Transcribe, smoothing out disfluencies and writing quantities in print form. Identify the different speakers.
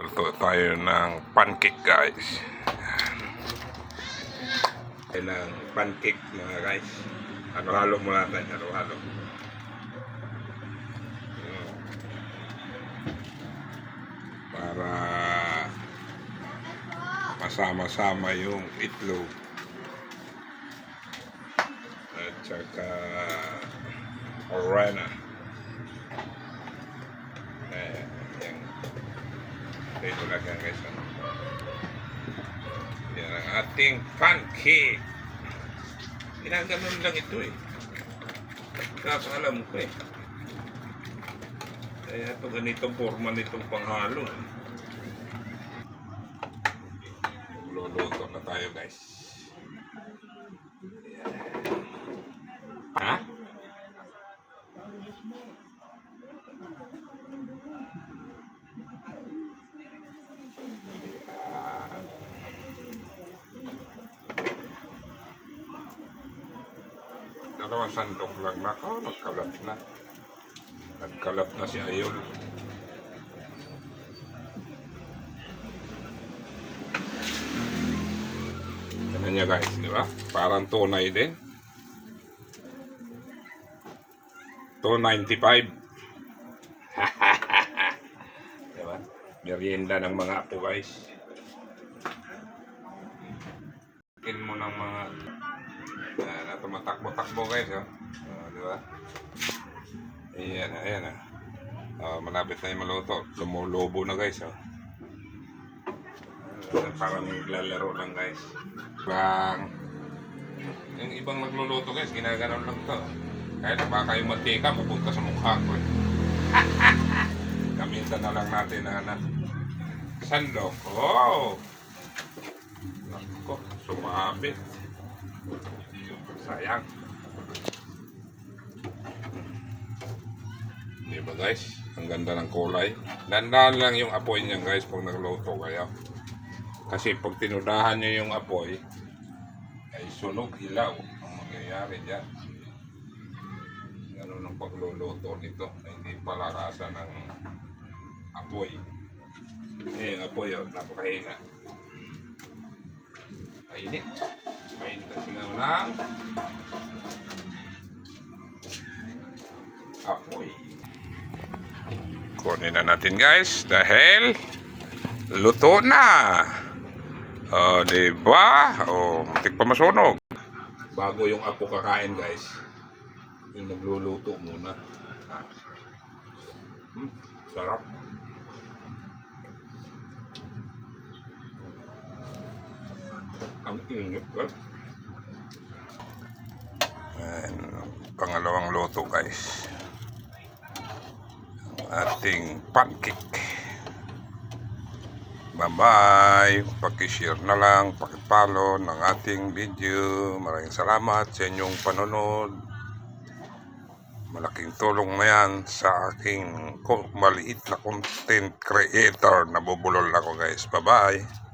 Speaker 1: Luto tayo ng pancake, guys. Kailang pancake, mga guys. Halo-halo muna tayo, halo-halo. Para masama-sama yung itlog at saka orana. Yan. Ito lang yan, guys. Yan ang ating pancake. Ginaganon lang ito eh. Alam ko eh. Kaya ito ganitong forma nitong panghalo. Luluto na tayo, guys. Ha? Dalawang sandok lang na. Oh, nagkalat na. Nagkalat na si Ayol. Ganun niya, guys, di ba? Parang tunay din. 295. Diba? Merienda ng mga apo, guys. Kin mo ng mga tumatakbo-takbo, guys, oh. Diba? Ayan, ayan, malapit na yung maluto. Lumulobo na, guys, oh. Parang lalaro lang, guys. Yung ibang nagluluto, guys, ginaganon lang to. Kaya baka yung mantika pupunta sa mukha ko, eh. Kaminsan na lang natin na sandok. Oh! Nako, sumabit. Sayang. Diba, guys? Ang ganda ng kulay. Dandahan lang yung apoy niya, guys, pag nagluto kayo. Kasi pag tinudahan nyo yung apoy, ay sunog, ilaw ang mangyayari dyan. Ganun ang pagluluto nito, hindi palakasan ng apoy. Yung apoy, napakahina. Mainit. Mainit kasi naman ng apoy. Kunin na natin, guys, dahil luto na. Diba? Matik pa masunog. Bago yung apo kakain, guys, yung nagluluto muna. Sarap. Ang init, guys. Pangalawang luto, guys. Ating pancake. Bye-bye. Paki-share na lang, paki-follow ng ating video. Maraming salamat sa inyong panonood. Malaking tulong na yan sa aking maliit na content creator. Nabubulol ako, guys. Bye-bye.